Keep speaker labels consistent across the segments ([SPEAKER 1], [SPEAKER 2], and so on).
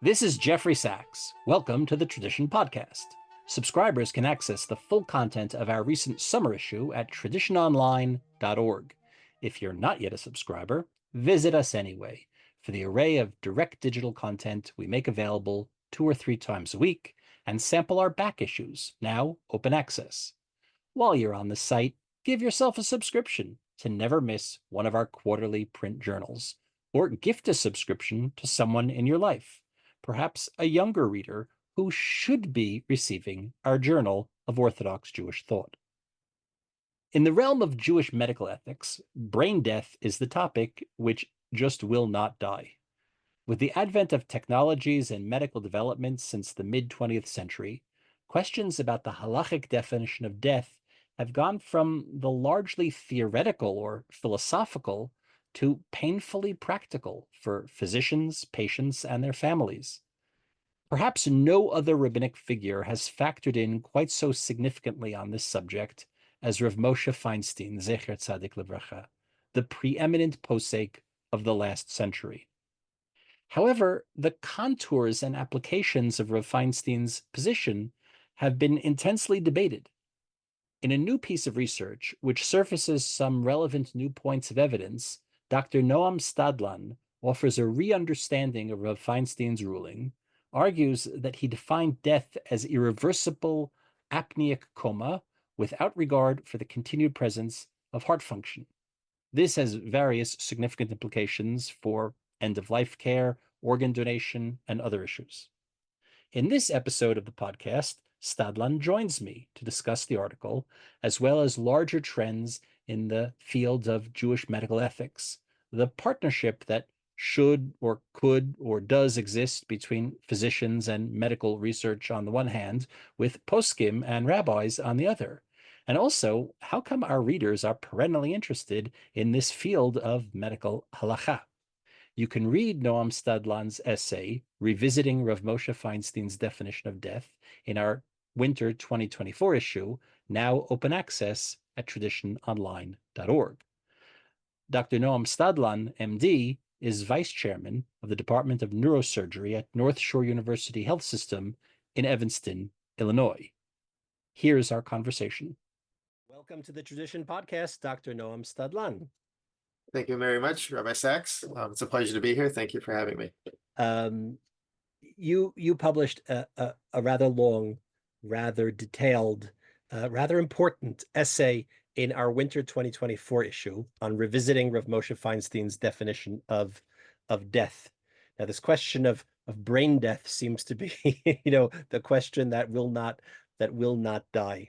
[SPEAKER 1] This is Jeffrey Sachs. Welcome to the Tradition Podcast. Subscribers can access the full content of our recent summer issue at traditiononline.org. If you're not yet a subscriber, visit us anyway for the array of direct digital content we make available 2 or 3 times a week and sample our back issues, now open access. While you're on the site, give yourself a subscription to never miss one of our quarterly print journals, or gift a subscription to someone in your life, perhaps a younger reader who should be receiving our Journal of Orthodox Jewish Thought. In the realm of Jewish medical ethics, brain death is the topic which just will not die. With the advent of technologies and medical developments since the mid-20th century, questions about the halachic definition of death have gone from the largely theoretical or philosophical to painfully practical for physicians, patients, and their families. Perhaps no other rabbinic figure has factored in quite so significantly on this subject as Rav Moshe Feinstein, Zecher Tzadik Livracha, the preeminent posek of the last century. However, the contours and applications of Rav Feinstein's position have been intensely debated. In a new piece of research, which surfaces some relevant new points of evidence, Dr. Noam Stadlan offers a re-understanding of Rav Feinstein's ruling, argues that he defined death as irreversible apneic coma without regard for the continued presence of heart function. This has various significant implications for end-of-life care, organ donation, and other issues. In this episode of the podcast, Stadlan joins me to discuss the article, as well as larger trends in the field of Jewish medical ethics, the partnership that should or could or does exist between physicians and medical research on the one hand, with poskim and rabbis on the other, and also how come our readers are perennially interested in this field of medical halakha. You can read Noam Stadlan's essay, Revisiting Rav Moshe Feinstein's Definition of Death, in our winter 2024 issue, now open access at traditiononline.org. Dr. Noam Stadlan, MD, is vice chairman of the Department of Neurosurgery at NorthShore University HealthSystem in Evanston, Illinois. Here's our conversation. Welcome to the Tradition Podcast, Dr. Noam Stadlan.
[SPEAKER 2] Thank you very much, Rabbi Sachs. It's a pleasure to be here. Thank you for having me.
[SPEAKER 1] You published a rather long, rather detailed, rather important essay in our winter 2024 issue on revisiting Rav Moshe Feinstein's definition of death. Now, this question of brain death seems to be, the question that will not die.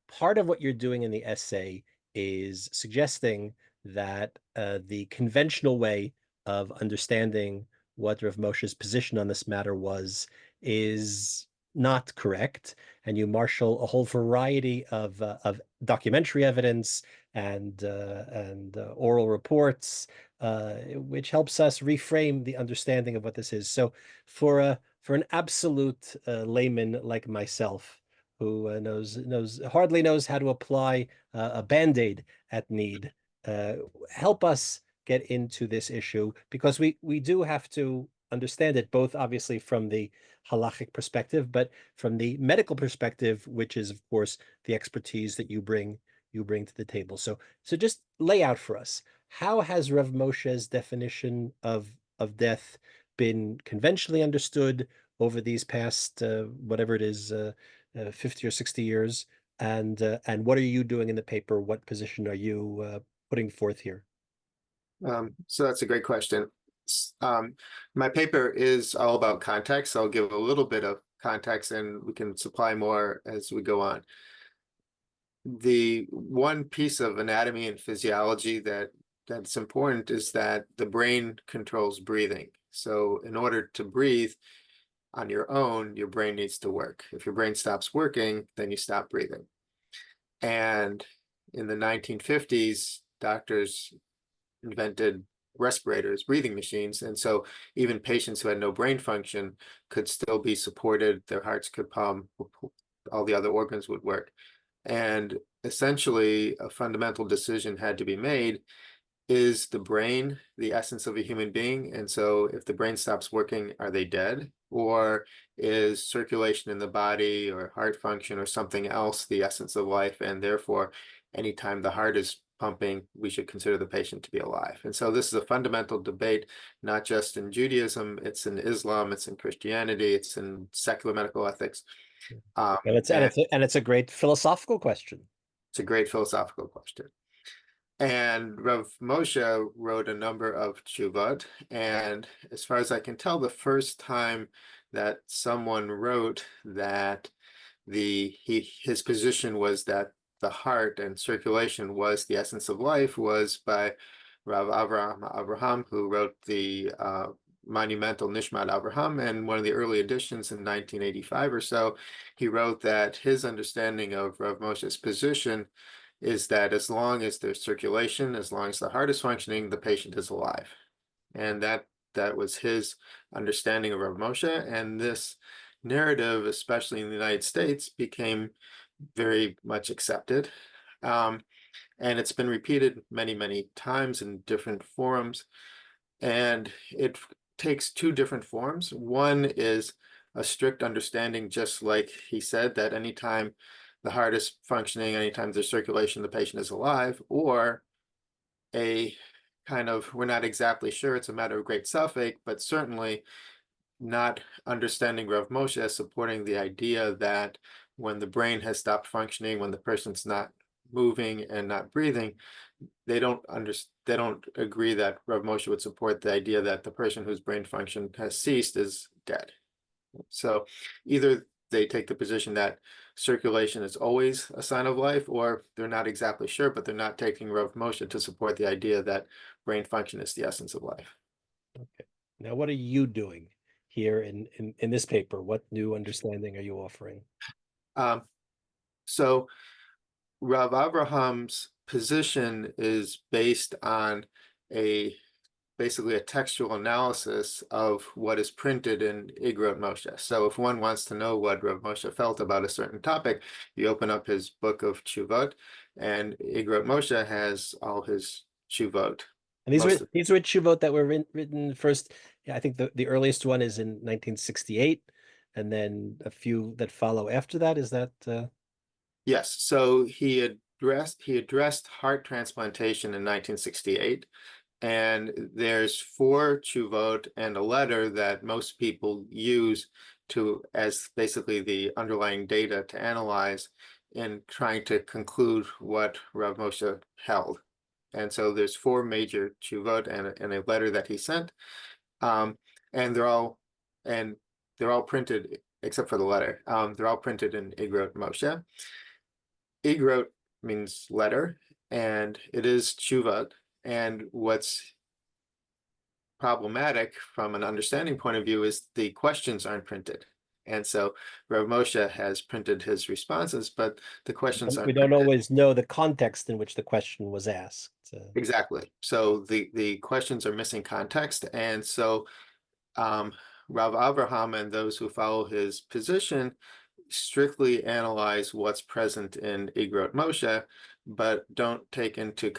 [SPEAKER 1] Part of what you're doing in the essay is suggesting that the conventional way of understanding what Rav Moshe's position on this matter is not correct, and you marshal a whole variety of documentary evidence and oral reports, which helps us reframe the understanding of what this is. So, for an absolute layman like myself, who hardly knows how to apply a Band-Aid at need, help us get into this issue, because we do have to understand it both obviously from the halachic perspective, but from the medical perspective, which is of course the expertise that you bring to the table. So just lay out for us, how has Rav Moshe's definition of death been conventionally understood over these past whatever it is 50 or 60 years, and what are you doing in the paper? What position are you putting forth here?
[SPEAKER 2] So that's a great question. My paper is all about context. So I'll give a little bit of context and we can supply more as we go on. The one piece of anatomy and physiology that's important is that the brain controls breathing. So in order to breathe on your own, your brain needs to work. If your brain stops working, then you stop breathing. And in the 1950s, doctors invented respirators, breathing machines. And so even patients who had no brain function could still be supported. Their hearts could pump, all the other organs would work. And essentially, a fundamental decision had to be made. Is the brain the essence of a human being? And so if the brain stops working, are they dead? Or is circulation in the body or heart function or something else the essence of life? And therefore, anytime the heart is pumping, we should consider the patient to be alive. And so this is a fundamental debate, not just in Judaism, it's in Islam, it's in Christianity, it's in secular medical ethics.
[SPEAKER 1] And it's a great philosophical question.
[SPEAKER 2] It's a great philosophical question. And Rav Moshe wrote a number of tshuvot, and as far as I can tell, the first time that someone wrote that his position was that the heart and circulation was the essence of life was by Rav Avraham, who wrote the monumental Nishmat Avraham, and one of the early editions in 1985 or so, he wrote that his understanding of Rav Moshe's position is that as long as there's circulation, as long as the heart is functioning, the patient is alive. And that was his understanding of Rav Moshe. And this narrative, especially in the United States, became very much accepted. And it's been repeated many, many times in different forums. And it takes two different forms. One is a strict understanding, just like he said, that anytime the heart is functioning, anytime there's circulation, the patient is alive, or a kind of, we're not exactly sure, it's a matter of great suffix, but certainly not understanding Rav Moshe as supporting the idea that when the brain has stopped functioning, when the person's not moving and not breathing, they don't agree that Rav Moshe would support the idea that the person whose brain function has ceased is dead. So either they take the position that circulation is always a sign of life, or they're not exactly sure, but they're not taking Rav Moshe to support the idea that brain function is the essence of life.
[SPEAKER 1] Okay. Now, what are you doing here in this paper? What new understanding are you offering?
[SPEAKER 2] So Rav Abraham's position is based on basically a textual analysis of what is printed in Igrot Moshe. So if one wants to know what Rav Moshe felt about a certain topic, you open up his book of Tshuvot, and Igrot Moshe has all his Tshuvot.
[SPEAKER 1] And these were Tshuvot that were written first. Yeah, I think the earliest one is in 1968, and then a few that follow after that. Is that
[SPEAKER 2] Yes. So he addressed heart transplantation in 1968. And there's 4 tshuvot and a letter that most people use as basically the underlying data to analyze in trying to conclude what Rav Moshe held. And so there's 4 major tshuvot and a letter that he sent, and they're all printed except for the letter. They're all printed in Igrot Moshe. Igrot means letter, and it is tshuvot. And what's problematic from an understanding point of view is the questions aren't printed. And so Rav Moshe has printed his responses, but the questions aren't
[SPEAKER 1] we don't
[SPEAKER 2] printed.
[SPEAKER 1] always know the context in which the question was asked.
[SPEAKER 2] Exactly. So the questions are missing context. And so Rav Avraham and those who follow his position strictly analyze what's present in Igrot Moshe, but don't take into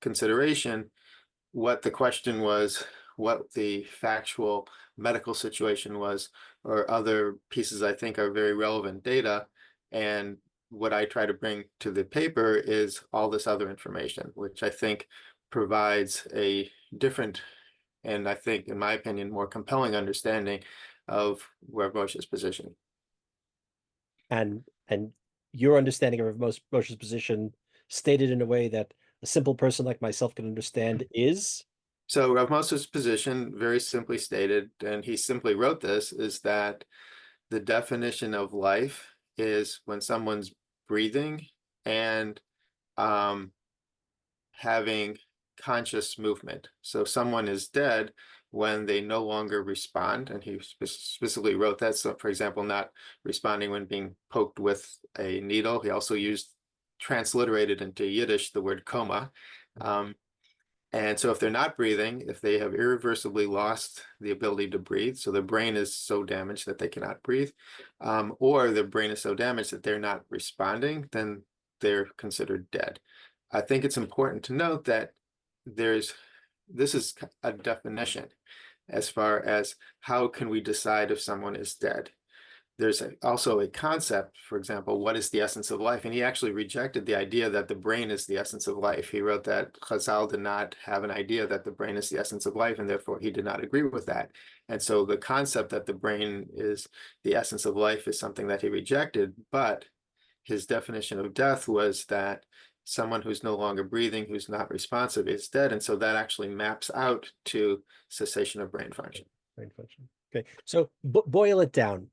[SPEAKER 2] consideration what the question was, what the factual medical situation was, or other pieces I think are very relevant data. And what I try to bring to the paper is all this other information, which I think provides a different, and I think, in my opinion, more compelling understanding of Rav Moshe's position.
[SPEAKER 1] And your understanding of Moshe's position stated in a way that a simple person like myself can understand is?
[SPEAKER 2] So Rav Moshe's position, very simply stated, and he simply wrote this, is that the definition of life is when someone's breathing and having conscious movement. So someone is dead when they no longer respond, and he specifically wrote that. So, for example, not responding when being poked with a needle. He also transliterated into Yiddish the word coma. And so if they're not breathing, if they have irreversibly lost the ability to breathe, so the brain is so damaged that they cannot breathe, or the brain is so damaged that they're not responding, then they're considered dead. I think it's important to note that there's this is a definition as far as how can we decide if someone is dead. There's also a concept, for example, what is the essence of life? And he actually rejected the idea that the brain is the essence of life. He wrote that Chazal did not have an idea that the brain is the essence of life, and therefore he did not agree with that. And so the concept that the brain is the essence of life is something that he rejected, but his definition of death was that someone who's no longer breathing, who's not responsive, is dead. And so that actually maps out to cessation of brain function.
[SPEAKER 1] Brain function. Okay, so boil it down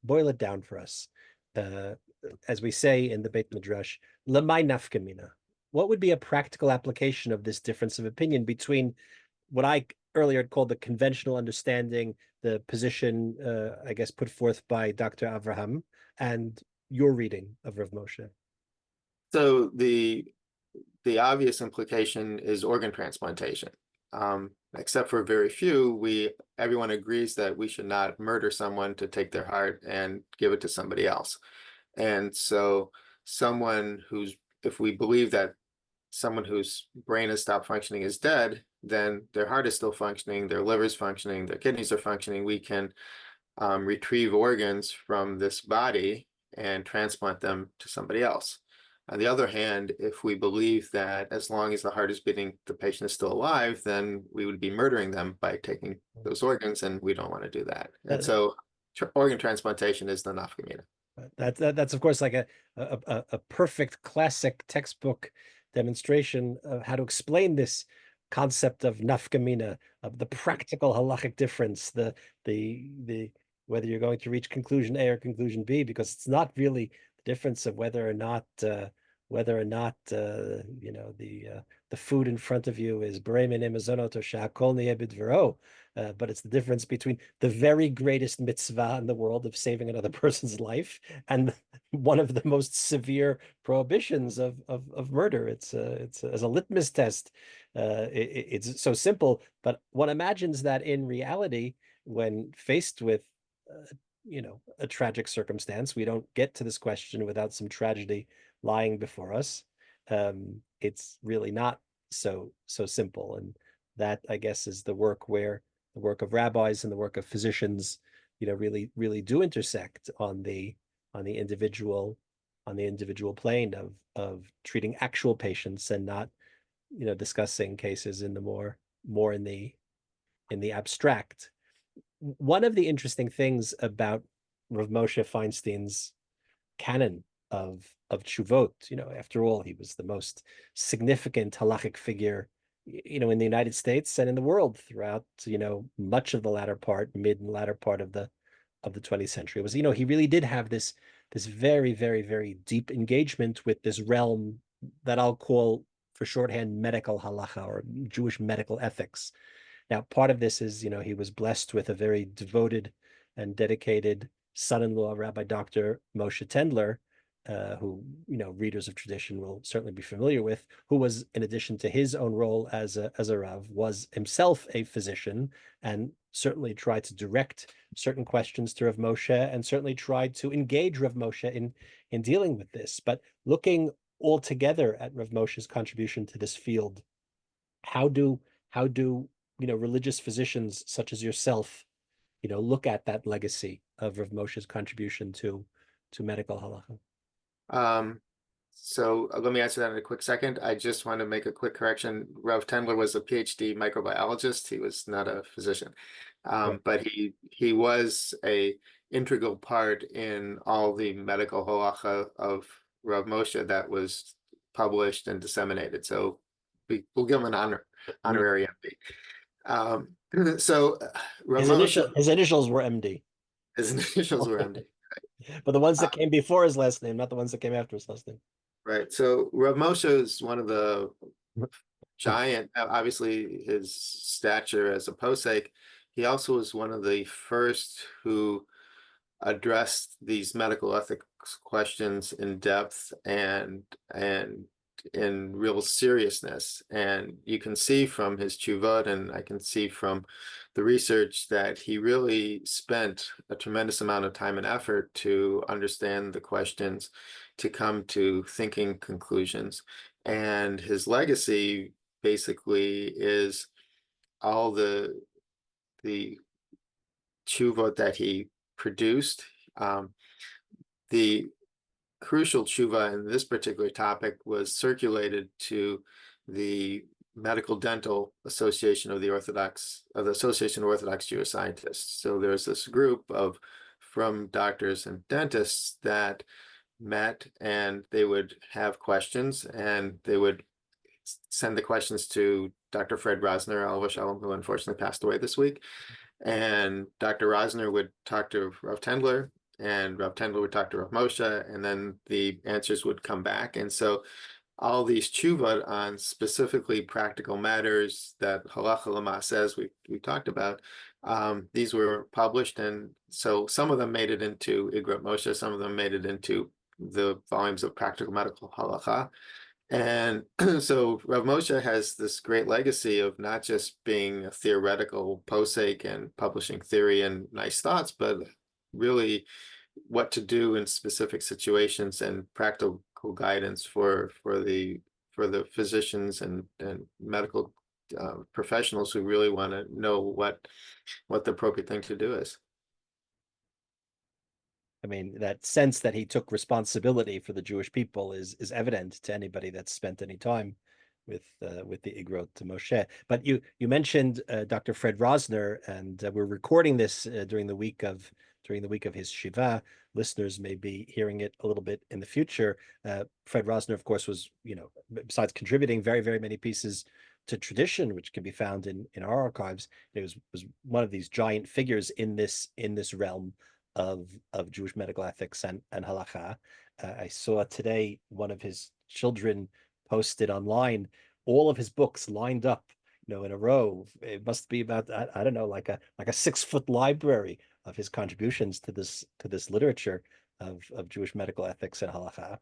[SPEAKER 1] for us. As we say in the Beit Midrash, lemay nafka mina. What would be a practical application of this difference of opinion between what I earlier called the conventional understanding, the position, I guess, put forth by Dr. Avraham, and your reading of Rav Moshe?
[SPEAKER 2] So the obvious implication is organ transplantation. Except for very few, everyone agrees that we should not murder someone to take their heart and give it to somebody else. And so if we believe that someone whose brain has stopped functioning is dead, then their heart is still functioning, their liver is functioning, their kidneys are functioning. We can retrieve organs from this body and transplant them to somebody else. On the other hand, if we believe that as long as the heart is beating, the patient is still alive, then we would be murdering them by taking those organs, and we don't want to do that. And so organ transplantation is the nafka mina.
[SPEAKER 1] That's of course like a perfect classic textbook demonstration of how to explain this concept of nafka mina, of the practical halachic difference, the whether you're going to reach conclusion A or conclusion B, because it's not really the difference of whether or not the food in front of you is beremin emazonot or shakol bidvero, but it's the difference between the very greatest mitzvah in the world of saving another person's life and one of the most severe prohibitions of murder. It's as a litmus test. It's so simple, but one imagines that in reality, when faced with a tragic circumstance, we don't get to this question without some tragedy lying before us. It's really not so simple, and that, I guess, is the work where the work of rabbis and the work of physicians, really do intersect on the individual plane of treating actual patients and not discussing cases in the more in the abstract. One of the interesting things about Rav Moshe Feinstein's canon of tshuvot, after all, he was the most significant halachic figure, in the United States and in the world throughout, much of the mid and latter part of the 20th century. It was, he really did have this very, very, very deep engagement with this realm that I'll call, for shorthand, medical halakha, or Jewish medical ethics. Now, part of this is, he was blessed with a very devoted and dedicated son-in-law, Rabbi Dr. Moshe Tendler, who, readers of tradition will certainly be familiar with, who was, in addition to his own role as a Rav, was himself a physician, and certainly tried to direct certain questions to Rav Moshe, and certainly tried to engage Rav Moshe in dealing with this. But looking altogether at Rav Moshe's contribution to this field, how do religious physicians such as yourself, look at that legacy of Rav Moshe's contribution to medical halacha?
[SPEAKER 2] So let me answer that in a quick second. I just want to make a quick correction. Rav Tendler was a PhD microbiologist. He was not a physician, but he was a integral part in all the medical halacha of Rav Moshe that was published and disseminated. So we'll give him an honorary MD. So Rav Moshe,
[SPEAKER 1] his initials were MD.
[SPEAKER 2] His initials were MD.
[SPEAKER 1] But the ones that came before his last name, not the ones that came after his last name.
[SPEAKER 2] Right. So Rav Moshe is one of the giant, obviously his stature as a posek. He also was one of the first who addressed these medical ethics questions in depth and in real seriousness. And you can see from his tshuvot, and I can see from the research, that he really spent a tremendous amount of time and effort to understand the questions, to come to thinking conclusions. And his legacy basically is all the tshuva that he produced. The crucial tshuva in this particular topic was circulated to the Medical Dental Association of the Association of Orthodox Jewish Scientists. So there's this group from doctors and dentists that met, and they would have questions, and they would send the questions to Dr. Fred Rosner, Alav Shalom, who unfortunately passed away this week. And Dr. Rosner would talk to Rav Tendler, and Rav Tendler would talk to Rav Moshe, and then the answers would come back. And so all these tshuva on specifically practical matters that halakha lama says we talked about, these were published, and so some of them made it into Igrot Moshe, some of them made it into the volumes of Practical Medical Halakha. And so Rav Moshe has this great legacy of not just being a theoretical posek and publishing theory and nice thoughts, but really what to do in specific situations and practical guidance for the physicians and medical professionals who really want to know what the appropriate thing to do is.
[SPEAKER 1] I mean, that sense that he took responsibility for the Jewish people is evident to anybody that's spent any time with the Igrot to Moshe. But you mentioned Dr. Fred Rosner, and we're recording this during the week of his Shiva. Listeners may be hearing it a little bit in the future. Fred Rosner, of course, was, besides contributing very, very many pieces to tradition, which can be found in our archives, it was one of these giant figures in this realm of Jewish medical ethics and halakha. I saw today one of his children posted online all of his books lined up, in a row. It must be about, I don't know, like a 6-foot library of his contributions to this literature of Jewish medical ethics and halakha.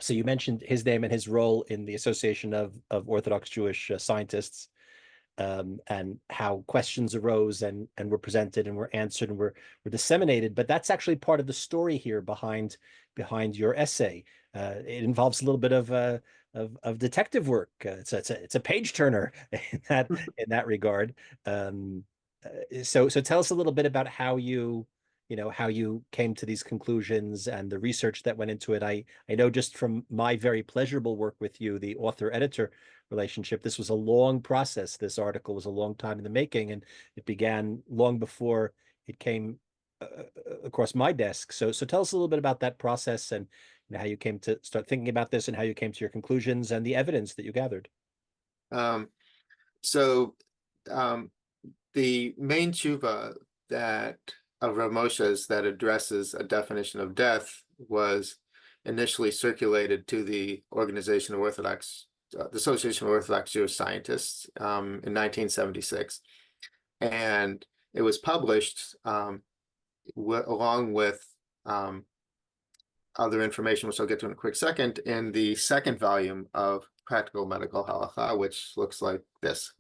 [SPEAKER 1] So you mentioned his name and his role in the Association of Orthodox Jewish Scientists. And how questions arose and were presented and were answered and were disseminated. But that's actually part of the story here behind your essay. It involves a little bit of detective work. It's a page turner in that regard. So tell us a little bit about how you came to these conclusions and the research that went into it. I know just from my very pleasurable work with you, the author-editor relationship, this was a long process. This article was a long time in the making, and it began long before it came across my desk. So tell us a little bit about that process and how you came to start thinking about this and how you came to your conclusions and the evidence that you gathered.
[SPEAKER 2] The main tshuva of Rav Moshe's that addresses a definition of death was initially circulated to the Organization of the Association of Orthodox Jewish Scientists in 1976, and it was published along with other information, which I'll get to in a quick second, in the second volume of Practical Medical Halakha, which looks like this.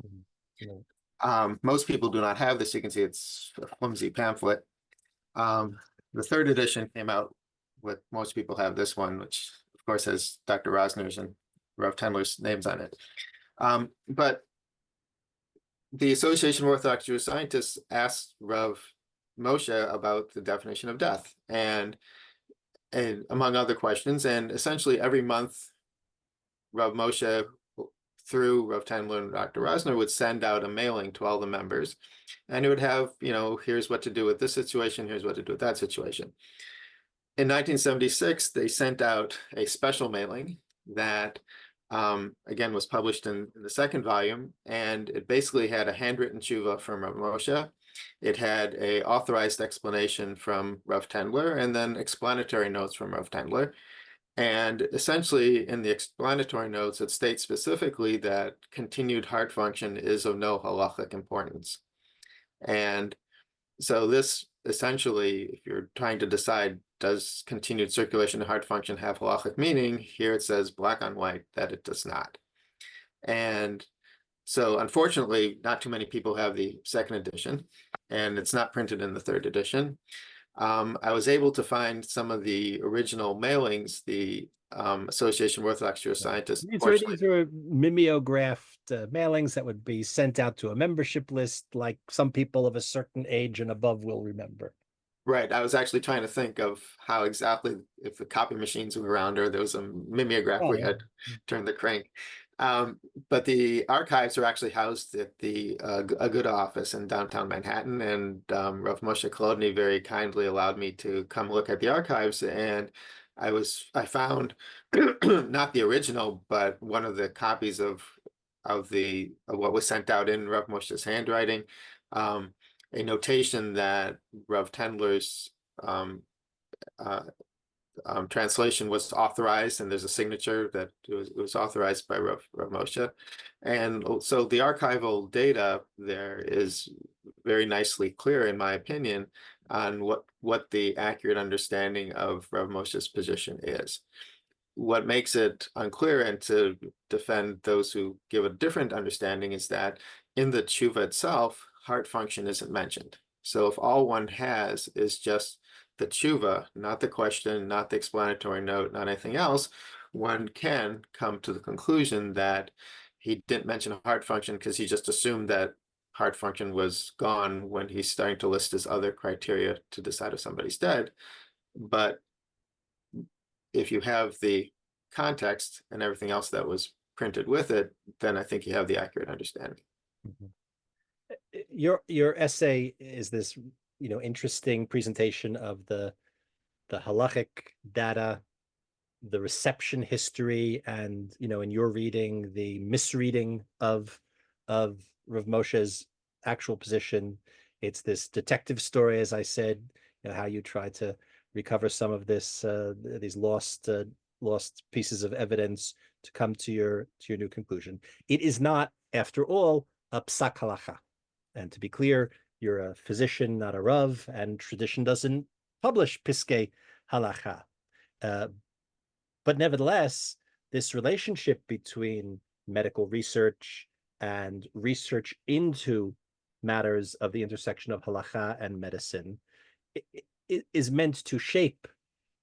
[SPEAKER 2] Most people do not have this. You can see it's a flimsy pamphlet. The third edition came out with, most people have this one, which of course has Dr. Rosner's and Rav Tendler's names on it. But the Association of Orthodox Jewish Scientists asked Rav Moshe about the definition of death and among other questions. And essentially every month, Rav Moshe, through Rav Tendler and Dr. Rosner, would send out a mailing to all the members, and it would have, here's what to do with this situation, here's what to do with that situation. In 1976, they sent out a special mailing that, again, was published in the second volume, and it basically had a handwritten tshuva from Rav Moshe. It had a authorized explanation from Rav Tendler, and then explanatory notes from Rav Tendler. And essentially, in the explanatory notes, it states specifically that continued heart function is of no halachic importance. And so this essentially, if you're trying to decide, does continued circulation and heart function have halachic meaning? Here it says black on white that it does not. And so unfortunately, not too many people have the second edition, and it's not printed in the third edition. I was able to find some of the original mailings, the Association of Orthodox Jewish Scientists.
[SPEAKER 1] These are mimeographed mailings that would be sent out to a membership list, like some people of a certain age and above will remember.
[SPEAKER 2] Right. I was actually trying to think of how exactly, if the copy machines were around or there was a mimeograph where you had turned the crank. But the archives are actually housed at the Aguda office in downtown Manhattan, and Rav Moshe Kolodny very kindly allowed me to come look at the archives, and I found not the original, but one of the copies of what was sent out in Rav Moshe's handwriting. A notation that Rav Tendler's translation was authorized, and there's a signature that it was authorized by Rav Moshe. And so the archival data there is very nicely clear, in my opinion, on what the accurate understanding of Rav Moshe's position is. What makes it unclear, and to defend those who give a different understanding, is that in the tshuva itself, heart function isn't mentioned. So if all one has is just the tshuva, not the question, not the explanatory note, not anything else, one can come to the conclusion that he didn't mention heart function because he just assumed that heart function was gone when he's starting to list his other criteria to decide if somebody's dead. But if you have the context and everything else that was printed with it, then I think you have the accurate understanding.
[SPEAKER 1] Mm-hmm. Your essay is this, interesting presentation of the halachic data, the reception history, and in your reading, the misreading of Rav Moshe's actual position. It's this detective story, as I said, how you try to recover some of this these lost pieces of evidence to come to your new conclusion. It is not, after all, a psak halakha. And to be clear, you're a physician, not a Rav, and tradition doesn't publish piskei halakha. But nevertheless, this relationship between medical research and research into matters of the intersection of halakha and medicine is meant to shape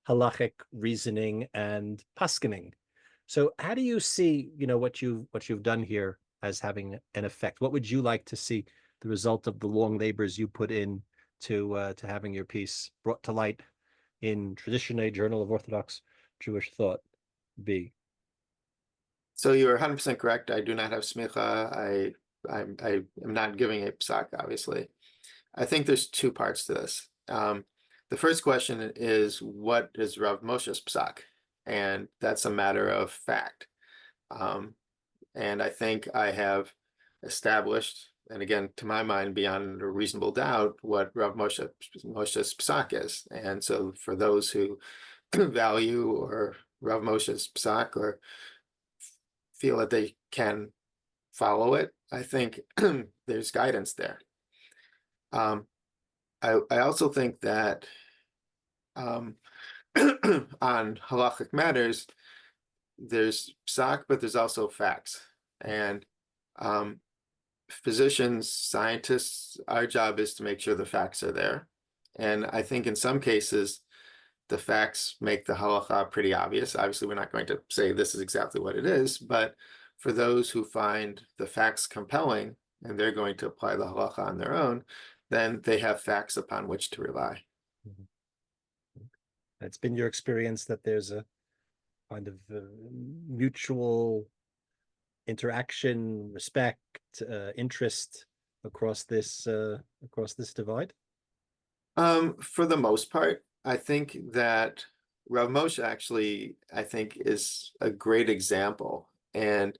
[SPEAKER 1] halachic reasoning and paskening. So how do you see, what you've done here as having an effect? What would you like to see the result of the long labors you put in to having your piece brought to light in Tradition, a Journal of Orthodox Jewish Thought be?
[SPEAKER 2] So you're 100% correct. I do not have smicha. I am not giving a psak, obviously. I think there's two parts to this. The first question is, what is Rav Moshe's psak? And that's a matter of fact. And I think I have established, and again, to my mind, beyond a reasonable doubt, what Rav Moshe's psak is. And so for those who value or Rav Moshe's psak or feel that they can follow it, I think there's guidance there. I also think that on halachic matters, there's psak, but there's also facts. And physicians, scientists, our job is to make sure the facts are there. And I think in some cases, the facts make the halakha pretty obvious. Obviously, we're not going to say this is exactly what it is, but for those who find the facts compelling and they're going to apply the halakha on their own, then they have facts upon which to rely.
[SPEAKER 1] It's been your experience that there's a kind of mutual interaction, respect, interest across this divide?
[SPEAKER 2] For the most part, I think that Rav Moshe actually, I think, is a great example. And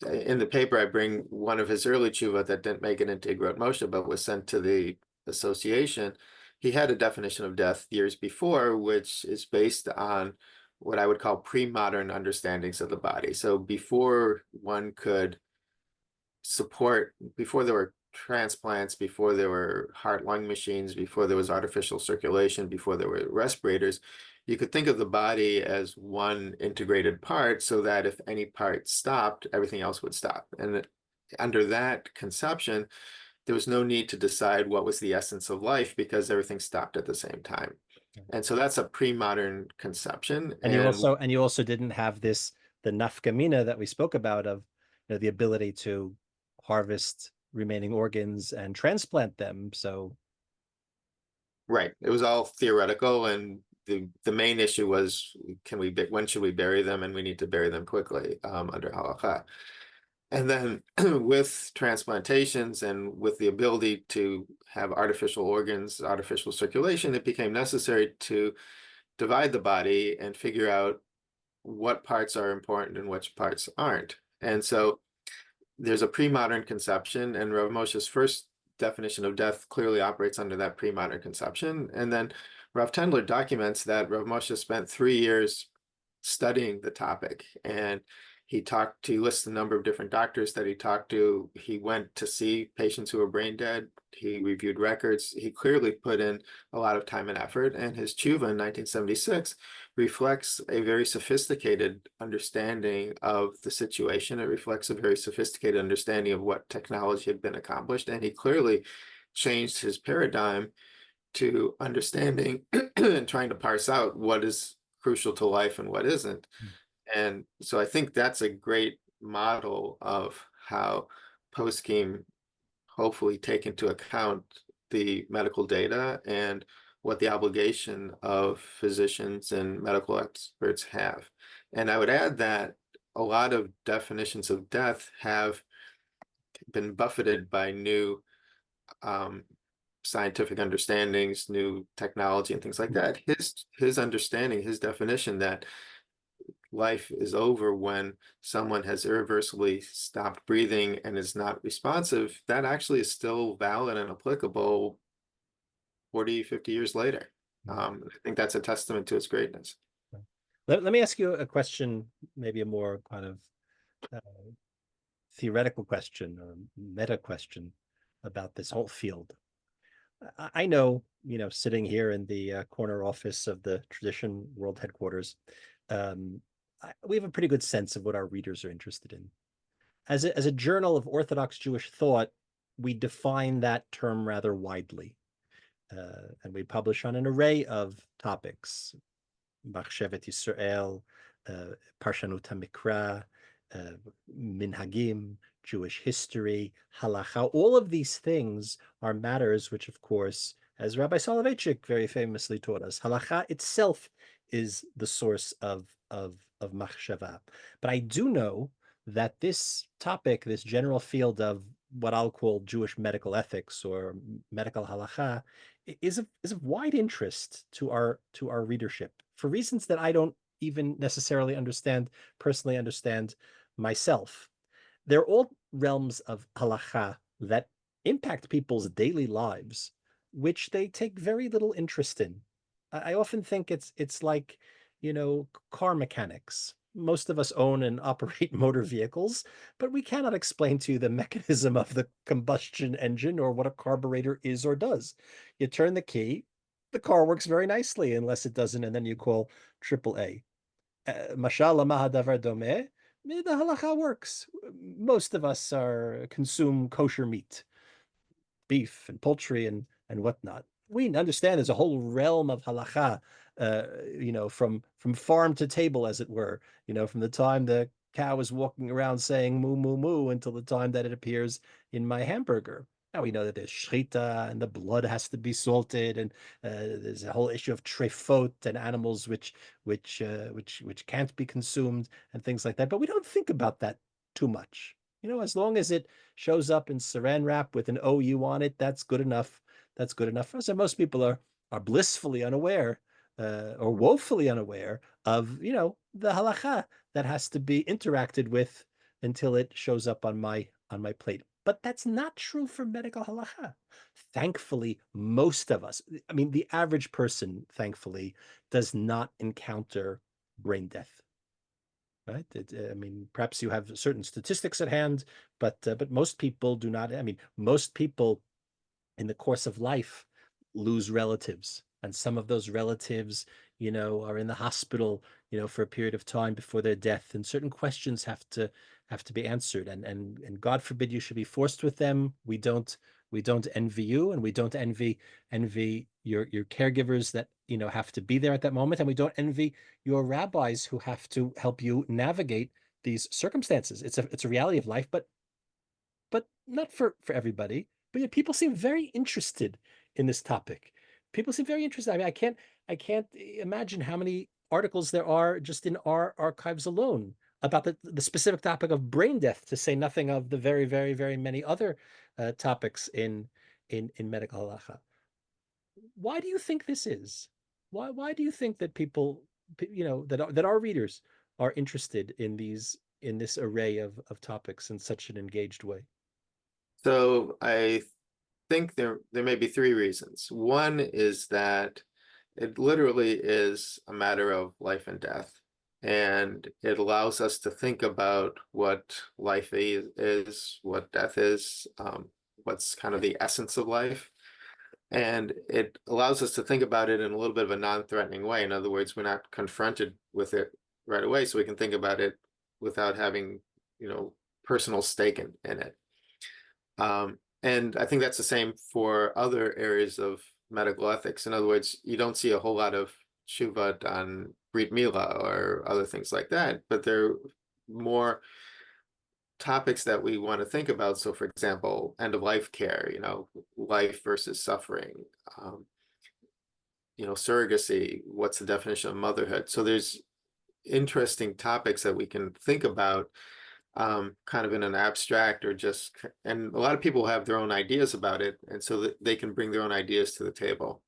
[SPEAKER 2] in the paper, I bring one of his early tshuva that didn't make it into Igrot Moshe, but was sent to the association. He had a definition of death years before, which is based on what I would call pre-modern understandings of the body. So before one could support, before there were transplants, before there were heart-lung machines, before there was artificial circulation, before there were respirators, you could think of the body as one integrated part, so that if any part stopped, everything else would stop. And under that conception, there was no need to decide what was the essence of life because everything stopped at the same time. And so that's a pre-modern conception.
[SPEAKER 1] And you also didn't have the nafkamina that we spoke about of, the ability to harvest remaining organs and transplant them. So
[SPEAKER 2] right, it was all theoretical, and the main issue was, when should we bury them, and we need to bury them quickly under halakha. And then with transplantations and with the ability to have artificial organs, artificial circulation, it became necessary to divide the body and figure out what parts are important and which parts aren't. And so there's a pre-modern conception, and Rav Moshe's first definition of death clearly operates under that pre-modern conception. And then Rav Tendler documents that Rav Moshe spent 3 years studying the topic, and he lists a number of different doctors that he talked to. He went to see patients who were brain dead. He reviewed records. He clearly put in a lot of time and effort, and his tshuva in 1976 reflects a very sophisticated understanding of the situation. It reflects a very sophisticated understanding of what technology had been accomplished, and he clearly changed his paradigm to understanding and trying to parse out what is crucial to life and what isn't. And so I think that's a great model of how poskim hopefully take into account the medical data and what the obligation of physicians and medical experts have. And I would add that a lot of definitions of death have been buffeted by new scientific understandings, new technology, and things like that. His understanding, his definition that life is over when someone has irreversibly stopped breathing and is not responsive, that actually is still valid and applicable 40, 50 years later. I think that's a testament to its greatness.
[SPEAKER 1] Let me ask you a question, maybe a more kind of theoretical question or meta question about this whole field. I know, sitting here in the corner office of the Tradition World Headquarters, we have a pretty good sense of what our readers are interested in. As a journal of Orthodox Jewish thought, we define that term rather widely. And we publish on an array of topics: Machshevet Yisrael, Parshanut HaMikra, Minhagim, Jewish history, halakha. All of these things are matters which, of course, as Rabbi Soloveitchik very famously taught us, halakha itself is the source of machshava. But I do know that this topic, this general field of what I'll call Jewish medical ethics or medical halakha, is of wide interest to our readership for reasons that I don't even necessarily personally understand myself. They're all realms of halakha that impact people's daily lives, which they take very little interest in. I often think it's like, car mechanics. Most of us own and operate motor vehicles, but we cannot explain to you the mechanism of the combustion engine or what a carburetor is or does. You turn the key, the car works very nicely, unless it doesn't, and then you call AAA. Mashallah mahadavar domeh, the halakha works. Most of us consume kosher meat, beef and poultry and whatnot. We understand there's a whole realm of halakha, from farm to table, as it were, from the time the cow is walking around saying moo, moo, moo until the time that it appears in my hamburger. Now we know that there's shrita and the blood has to be salted, and there's a whole issue of trefot and animals which can't be consumed and things like that. But we don't think about that too much. As long as it shows up in saran wrap with an OU on it, that's good enough. That's good enough for us. And most people are blissfully unaware or woefully unaware of, the halakha that has to be interacted with until it shows up on my plate. But that's not true for medical halakha. Thankfully, most of us, the average person, thankfully, does not encounter brain death. Right? Perhaps you have certain statistics at hand, but most people do not. Most people in the course of life lose relatives, and some of those relatives, are in the hospital, for a period of time before their death, and certain questions have to be answered, and God forbid you should be forced with them. We don't We don't envy you, and we don't envy your caregivers that have to be there at that moment, and we don't envy your rabbis who have to help you navigate these circumstances. It's a reality of life, but not for everybody. But yet people seem very interested in this topic. People seem very interested. I mean, I can't imagine how many articles there are just in our archives alone about the specific topic of brain death, to say nothing of the very, very, very many other topics in medical halakha. Why do you think this is? Why do you think that people, that our readers are interested in this array of topics in such an engaged way?
[SPEAKER 2] So I think there may be three reasons. One is that it literally is a matter of life and death, and it allows us to think about what life is, what death is, what's kind of the essence of life. And it allows us to think about it in a little bit of a non-threatening way. In other words, we're not confronted with it right away, so we can think about it without having, personal stake in it. And I think that's the same for other areas of medical ethics. In other words, you don't see a whole lot of shuvat on Brit Mila or other things like that, but there are more topics that we want to think about. So, for example, end of life care, life versus suffering, surrogacy, what's the definition of motherhood? So there's interesting topics that we can think about kind of in an abstract and a lot of people have their own ideas about it, and so that they can bring their own ideas to the table.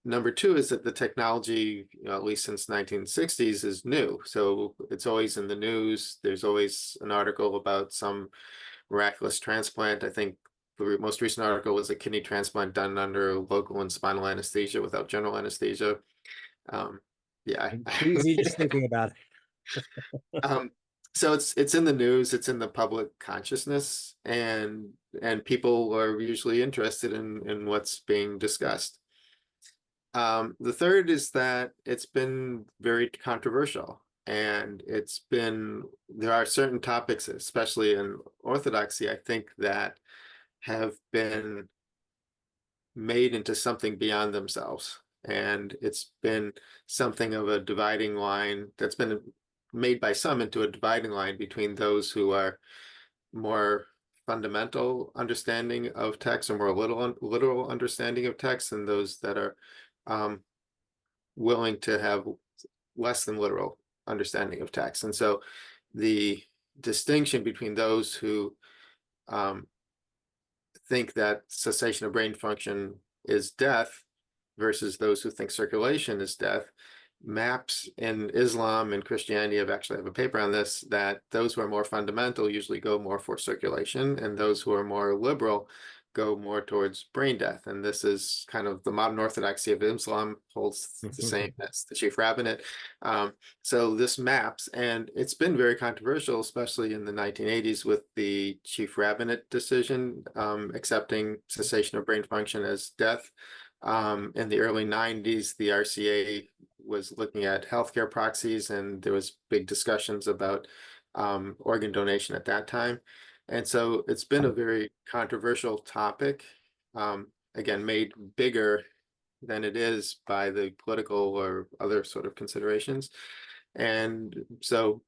[SPEAKER 2] Number two is that the technology, at least since 1960s, is new. So it's always in the news. There's always an article about some miraculous transplant. I think the most recent article was a kidney transplant done under local and spinal anesthesia without general anesthesia. Yeah.
[SPEAKER 1] I'm queasy just thinking about it.
[SPEAKER 2] So it's in the news, it's in the public consciousness, and people are usually interested in what's being discussed. The third is that it's been very controversial, and there are certain topics, especially in Orthodoxy, I think, that have been made into something beyond themselves. And it's been something of a dividing line that's been made by some into a dividing line between those who are more fundamental understanding of text or more literal understanding of text, and those that are willing to have less than literal understanding of text. And so the distinction between those who think that cessation of brain function is death versus those who think circulation is death maps in Islam and Christianity. I've actually have a paper on this, that those who are more fundamental usually go more for circulation, and those who are more liberal go more towards brain death. And this is kind of the modern orthodoxy of Islam holds the same as the chief rabbinate. So this maps, and it's been very controversial, especially in the 1980s with the chief rabbinate decision accepting cessation of brain function as death. In the early 90s, the RCA was looking at healthcare proxies, and there was big discussions about organ donation at that time. And so it's been a very controversial topic, again, made bigger than it is by the political or other sort of considerations. And so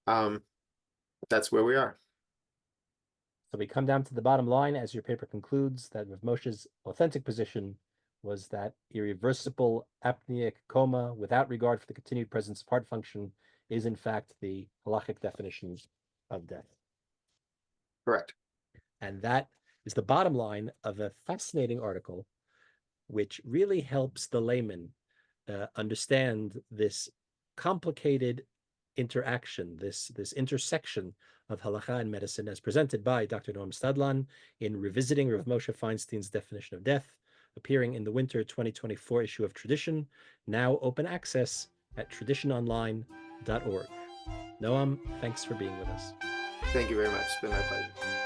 [SPEAKER 2] that's where we are.
[SPEAKER 1] So we come down to the bottom line, as your paper concludes, that Rav Moshe's authentic position was that irreversible apneic coma without regard for the continued presence of heart function is in fact the halachic definition of death.
[SPEAKER 2] Correct.
[SPEAKER 1] And that is the bottom line of a fascinating article, which really helps the layman understand this complicated interaction, this intersection of halakha and medicine, as presented by Dr. Noam Stadlan in Revisiting Rav Moshe Feinstein's Definition of Death, appearing in the winter 2024 issue of Tradition, now open access at traditiononline.org. Noam, thanks for being with us.
[SPEAKER 2] Thank you very much. It's been my pleasure.